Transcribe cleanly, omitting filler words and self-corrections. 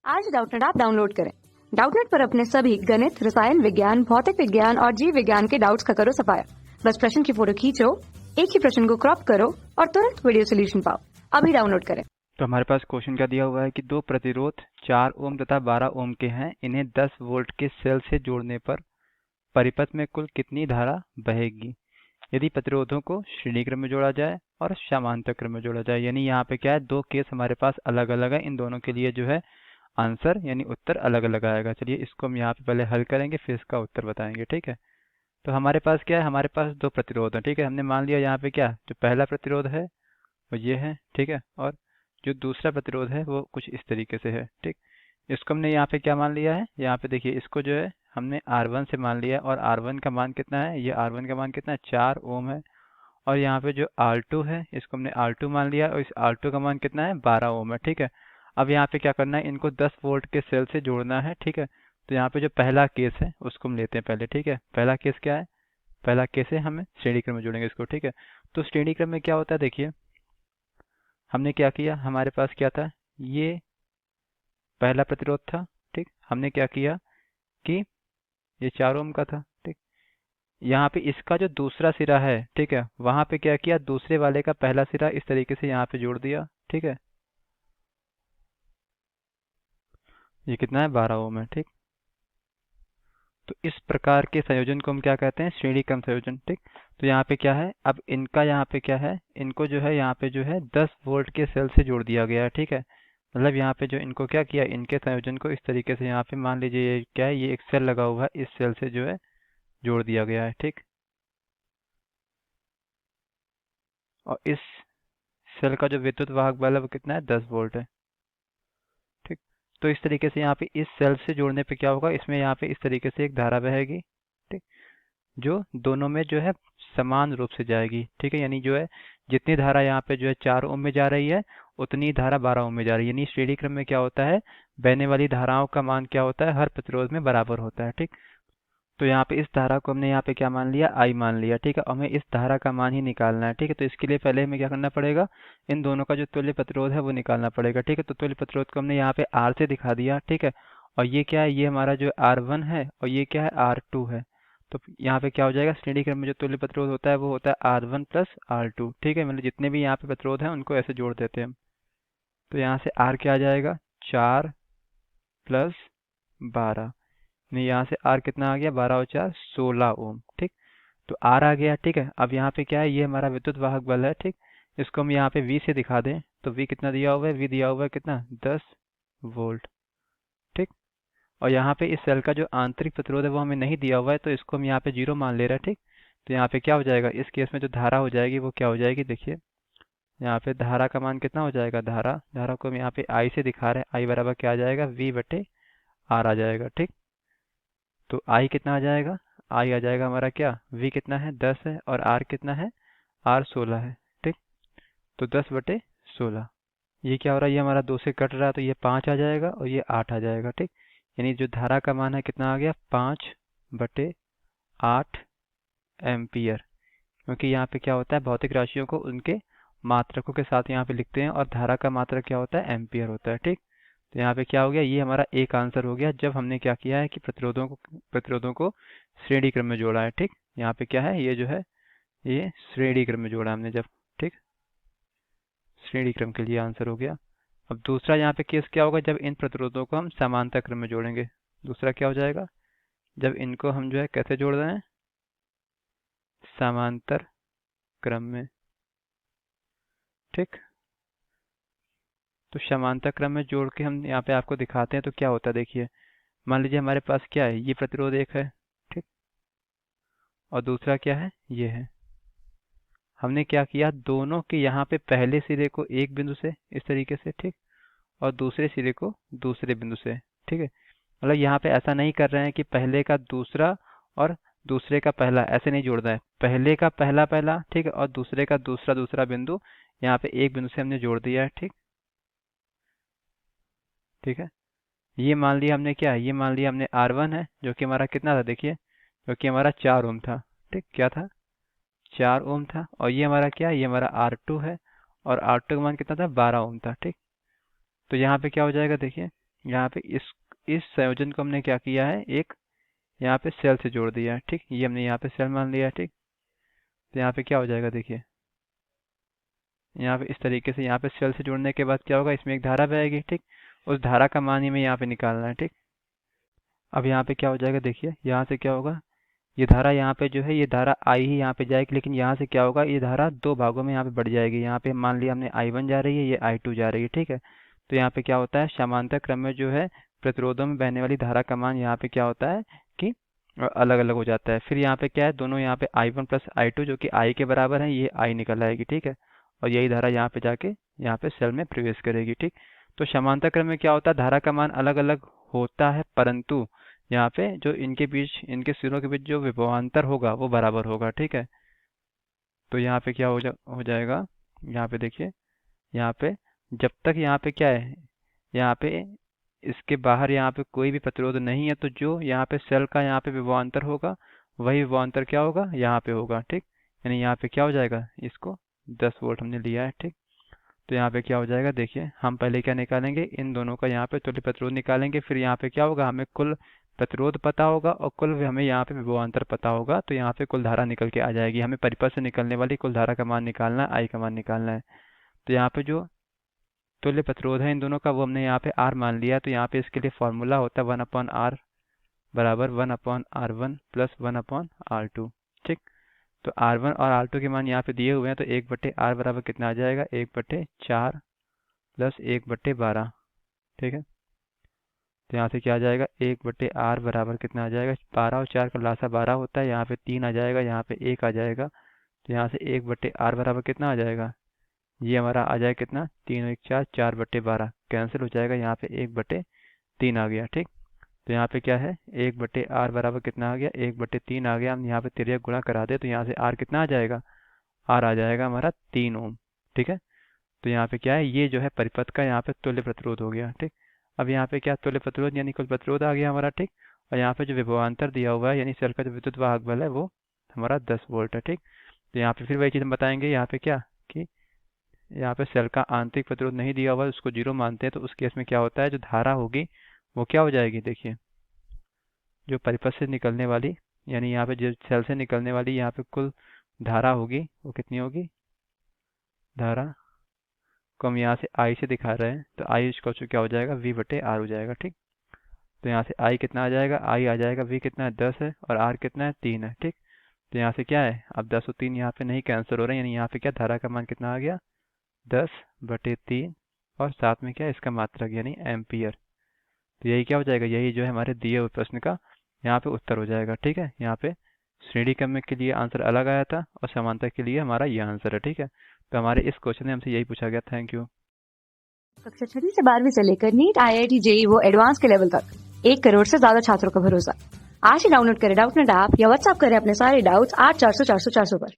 आज Doubtnut app download करें। Doubtnut पर अपने सभी गणित, रसायन विज्ञान, भौतिक विज्ञान और जीव विज्ञान के डाउट्स का करो सफाया। बस प्रश्न की फोटो खींचो, एक ही प्रश्न को क्रॉप करो और तुरंत वीडियो सोल्यूशन पाओ। अभी डाउनलोड करें। तो हमारे पास क्वेश्चन क्या दिया हुआ है कि दो प्रतिरोध 4 ओम तथा 12 ओम के हैं। इन्हें 10 वोल्ट के सेल से जोड़ने पर परिपथ में कुल कितनी धारा बहेगी यदि प्रतिरोधों को श्रेणी क्रम में जोड़ा जाए और समांतर क्रम में जोड़ा जाए। यानी यहाँ पे क्या है, दो केस हमारे पास अलग अलग है। इन दोनों के लिए जो है आंसर यानी उत्तर अलग अलग आएगा। चलिए इसको हम यहाँ पे पहले हल करेंगे, फिर इसका उत्तर बताएंगे। ठीक है, तो हमारे पास क्या है, हमारे पास दो प्रतिरोध है। ठीक है, हमने मान लिया यहाँ पे क्या, जो पहला प्रतिरोध है वो ये है। ठीक है, और जो दूसरा प्रतिरोध है वो कुछ इस तरीके से है। ठीक, इसको हमने यहाँ पे क्या मान लिया है, यहाँ पे देखिए इसको जो है हमने R1 से मान लिया है। और R1 का मान कितना है, ये R1 का मान कितना है, 4 ओम है। और यहाँ पे जो R2 है इसको हमने R2 मान लिया और इस R2 का मान कितना है, 12 ओम है। ठीक है, अब यहाँ पे क्या करना है, इनको 10 वोल्ट के सेल से जोड़ना है। ठीक है, तो यहाँ पे जो पहला केस है उसको हम लेते हैं पहले। ठीक है, पहला केस क्या है, पहला केस है हमें श्रेणी क्रम में जोड़ेंगे इसको। ठीक है, तो श्रेणी क्रम में क्या होता है, देखिए हमने क्या किया, हमारे पास क्या था, ये पहला प्रतिरोध था। ठीक, हमने क्या किया कि ये 4 ओम का था। ठीक, यहाँ पे इसका जो दूसरा सिरा है, ठीक है, वहां पे क्या किया, दूसरे वाले का पहला सिरा इस तरीके से यहाँ पे जोड़ दिया। ठीक है, ये कितना है, 12 ओम है। ठीक, तो इस प्रकार के संयोजन को हम क्या कहते हैं, श्रेणी क्रम संयोजन। ठीक, तो यहाँ पे क्या है, अब इनका यहाँ पे क्या है, इनको जो है यहाँ पे जो है 10 वोल्ट के सेल से जोड़ दिया गया है। ठीक है, मतलब यहाँ पे जो इनको क्या किया, इनके संयोजन को इस तरीके से यहाँ पे मान लीजिए ये क्या है, ये एक सेल लगा हुआ है, इस सेल से जो है जोड़ दिया गया है। ठीक, और इस सेल का जो विद्युत वाहक बल है वो कितना है, 10 वोल्ट है। ठीक, तो इस तरीके से यहाँ पे इस सेल से जोड़ने पे क्या होगा, इसमें यहाँ पे इस तरीके से एक धारा बहेगी। ठीक, जो दोनों में जो है समान रूप से जाएगी। ठीक है, यानी जो है जितनी धारा यहाँ पे जो है 4 ओम में जा रही है उतनी धारा 12 ओम में जा रही है। यानी श्रेणी क्रम में क्या होता है, बहने वाली धाराओं का मान क्या होता है, हर प्रतिरोध में बराबर होता है। ठीक, तो यहाँ पे इस धारा को हमने यहाँ पे क्या मान लिया, आई मान लिया। ठीक है, हमें इस धारा का मान ही निकालना है। ठीक है, तो इसके लिए पहले हमें क्या करना पड़ेगा, इन दोनों का जो तुल्य प्रतिरोध है वो निकालना पड़ेगा। ठीक है, तो तुल्य प्रतिरोध को हमने यहाँ पे R से दिखा दिया। ठीक है, और ये क्या है, ये हमारा जो R1 है और ये क्या है, R2 है। तो यहाँ पे क्या हो जाएगा, श्रेणी क्रम में जो तुल्य प्रतिरोध होता है वो होता है R1 प्लस R2। ठीक है, मतलब जितने भी यहाँ पे प्रतिरोध है उनको ऐसे जोड़ देते हैं हम। तो यहाँ से R क्या आ जाएगा, 4 प्लस 12, नहीं यहाँ से R कितना आ गया, 12 और 4 16 ओम। ठीक, तो R आ गया। ठीक है, अब यहाँ पे क्या है, ये हमारा विद्युत वाहक बल है। ठीक, इसको हम यहाँ पे V से दिखा दें तो V कितना दिया हुआ है, V दिया हुआ है कितना, 10 वोल्ट। ठीक, और यहाँ पे इस सेल का जो आंतरिक प्रतिरोध है वो हमें नहीं दिया हुआ है, तो इसको हम यहाँ पे 0 मान ले रहे हैं। ठीक, तो यहाँ पे क्या हो जाएगा, इस केस में जो धारा हो जाएगी वो क्या हो जाएगी, देखिए यहाँ पे धारा का मान कितना हो जाएगा, धारा धारा को हम यहाँ पे I से दिखा रहे हैं। I बराबर क्या आ जाएगा, V बटे R आ जाएगा। ठीक, तो I कितना आ जाएगा, I आ जाएगा हमारा क्या, V कितना है, 10 है, और R कितना है, R 16 है। ठीक, तो 10 बटे 16, ये क्या हो रहा है, ये हमारा 2 से कट रहा है तो ये 5 आ जाएगा और ये 8 आ जाएगा। ठीक, यानी जो धारा का मान है कितना आ गया, 5 बटे 8 एम्पियर। क्योंकि यहाँ पे क्या होता है, भौतिक राशियों को उनके मात्रकों के साथ यहाँ पे लिखते हैं और धारा का मात्रक क्या होता है, एम्पियर होता है। ठीक, तो यहाँ पे क्या हो गया, ये हमारा एक आंसर हो गया जब हमने क्या किया है कि प्रतिरोधों को श्रेणी क्रम में जोड़ा है। ठीक, यहाँ पे क्या है, ये जो है ये श्रेणी क्रम में जोड़ा हमने जब। ठीक, श्रेणी क्रम के लिए आंसर हो गया। अब दूसरा यहाँ पे केस क्या होगा, जब इन प्रतिरोधों को हम समांतर क्रम में जोड़ेंगे। दूसरा क्या हो जाएगा, जब इनको हम जो है कैसे जोड़ रहे हैं, समांतर क्रम में। ठीक, तो समांतर क्रम में जोड़ के हम यहाँ पे आपको दिखाते हैं तो क्या होता है, देखिए मान लीजिए हमारे पास क्या है, ये प्रतिरोध एक है। ठीक, और दूसरा क्या है, ये है। हमने क्या किया, दोनों के यहाँ पे पहले सिरे को एक बिंदु से इस तरीके से, ठीक, और दूसरे सिरे को दूसरे बिंदु से। ठीक है, मतलब यहाँ पे ऐसा नहीं कर रहे हैं कि पहले का दूसरा और दूसरे का पहला, ऐसे नहीं जोड़ना है, पहले का पहला पहला, ठीक है, और दूसरे का दूसरा दूसरा बिंदु यहाँ पे एक बिंदु से हमने जोड़ दिया है। ठीक, ठीक है, ये मान लिया हमने क्या, ये मान लिया हमने R1 है जो कि हमारा कितना था, देखिए जो कि हमारा 4 ओम था। ठीक, क्या था, 4 ओम था, और ये हमारा क्या है, ये हमारा R2 है और R2 का मान कितना था, 12 ओम था। ठीक, तो यहाँ पे क्या हो जाएगा, देखिए यहाँ पे इस संयोजन को हमने क्या किया है, एक यहाँ पे सेल से जोड़ दिया है। ठीक, ये हमने यहाँ पे सेल मान लिया है। ठीक, तो यहाँ पे क्या हो जाएगा, देखिए यहाँ पे इस तरीके से यहाँ पे सेल से जोड़ने के बाद क्या होगा, इसमें एक धारा बहेगी। ठीक, उस धारा का मान ही हमें यहाँ पे निकालना है। ठीक, अब यहाँ पे क्या हो जाएगा, देखिए यहाँ से क्या होगा, ये धारा यहाँ पे जो है, ये धारा आई ही यहाँ पे जाएगी, लेकिन यहाँ से क्या होगा, ये धारा दो भागों में यहाँ पे बढ़ जाएगी। यहाँ पे मान लिया हमने I1 जा रही है, ये I2 जा रही है। ठीक है, तो यहाँ पे क्या होता है, समांतर क्रम में जो है प्रतिरोधों में बहने वाली धारा का मान यहाँ पे क्या होता है कि अलग अलग हो जाता है। फिर यहाँ पे क्या है, दोनों यहाँ पे I1 प्लस I2 जो कि I के बराबर है, ये I निकल आएगी। ठीक है, और यही धारा यहाँ पे जाके यहाँ पे सेल में प्रवेश करेगी। ठीक, तो समांतर क्रम में क्या होता है, धारा का मान अलग अलग होता है, परंतु यहाँ पे जो इनके बीच, इनके सिरों के बीच जो विभवांतर होगा वो बराबर होगा। ठीक है, तो यहाँ पे क्या हो जाएगा, यहाँ पे देखिए, यहाँ पे जब तक यहाँ पे क्या है, यहाँ पे इसके बाहर यहाँ पे कोई भी प्रतिरोध नहीं है, तो जो यहाँ पे सेल का यहाँ पे विभवांतर होगा, वही विभवांतर क्या होगा, यहाँ पे होगा। ठीक, यानी यहाँ पे क्या हो जाएगा, इसको 10 वोल्ट हमने लिया है। ठीक, तो यहाँ पे क्या हो जाएगा, देखिए हम पहले क्या निकालेंगे, इन दोनों का यहाँ पे तुल्य प्रतिरोध निकालेंगे। फिर यहाँ पे क्या होगा, हमें कुल प्रतिरोध पता होगा और कुल हमें यहाँ पे विभवांतर पता होगा, तो यहाँ पे कुल धारा निकल के आ जाएगी। हमें परिपथ से निकलने वाली कुल धारा का मान निकालना है, आई का मान निकालना है। तो यहाँ पे जो तुल्य प्रतिरोध है इन दोनों का, वो हमने यहाँ पे R मान लिया। तो यहाँ पे इसके लिए फॉर्मूला होता है 1/R बराबर 1/R1 प्लस 1/R2। ठीक, तो R1 और R2 के मान यहाँ पे दिए हुए हैं, तो 1/R बराबर कितना आ जाएगा, 1/4 प्लस 1/12। ठीक है, तो यहाँ से क्या आ जाएगा, 1/R बराबर कितना आ जाएगा, 12 और 4 का लासा 12 होता है। यहाँ पे 3 आ जाएगा, यहाँ पे 1 आ जाएगा, तो यहाँ से 1/R बराबर कितना आ जाएगा, ये हमारा आ जाएगा कितना, 3 और 1 4, 4/12 कैंसिल हो जाएगा, यहाँ पे 1/3 आ गया। ठीक, तो यहाँ पे क्या है, 1/R बराबर कितना आ गया, 1/3 आ गया। हम यहाँ पे तिर्यक गुणा करा दे, तो यहाँ से R कितना आ जाएगा, R आ जाएगा हमारा 3 ओम। ठीक है, तो यहाँ पे क्या है, ये जो है परिपथ का यहाँ पे तुल्य प्रतिरोध हो गया। ठीक, अब यहाँ पे क्या, तुल्य प्रतिरोध यानी कुल प्रतिरोध आ गया हमारा। ठीक, और यहाँ पे जो विभवांतर दिया हुआ है, यानी सेल का जो विद्युत वाहक बल है, वो हमारा 10 वोल्ट है। ठीक, तो यहाँ पे फिर वही चीज़ हम बताएंगे, यहाँ पे क्या कि यहाँ पे सेल का आंतरिक प्रतिरोध नहीं दिया हुआ है, उसको 0 मानते हैं। तो उस केस में क्या होता है, जो धारा होगी वो क्या हो जाएगी, देखिए जो परिपथ से निकलने वाली, यानी यहाँ पे जो सेल से निकलने वाली यहाँ पे कुल धारा होगी, वो कितनी होगी, धारा को हम यहाँ से I से दिखा रहे हैं, तो I इसको क्या हो जाएगा, V/R हो जाएगा। ठीक, तो यहाँ से I कितना आ जाएगा, I आ जाएगा, V कितना है 10 है, और R कितना है 3 है। ठीक, तो यहाँ से क्या है, अब 10 और 3 यहाँ पे नहीं कैंसिल हो रहे हैं, यानी यहाँ पे क्या धारा का मान कितना आ गया, 10/3, और साथ में क्या है, इसका मात्रक यानी एम्पियर। तो यही क्या हो जाएगा, यही जो है हमारे दिए हुए प्रश्न का यहाँ पे उत्तर हो जाएगा। ठीक है, यहाँ पे श्रेणी क्रम के लिए आंसर अलग आया था और समांतर के लिए हमारा यह आंसर है। ठीक है, तो हमारे इस क्वेश्चन में हमसे यही पूछा गया। Thank you. कक्षा 6 से 12वीं से लेकर नीट, IIT, JEE वो एडवांस के लेवल तक 1 करोड़ से ज्यादा छात्रों का भरोसा। आज ही डाउनलोड करें डाउटनेट ऐप या व्हाट्सएप करें अपने सारे डाउट्स 8400 400 400 पर।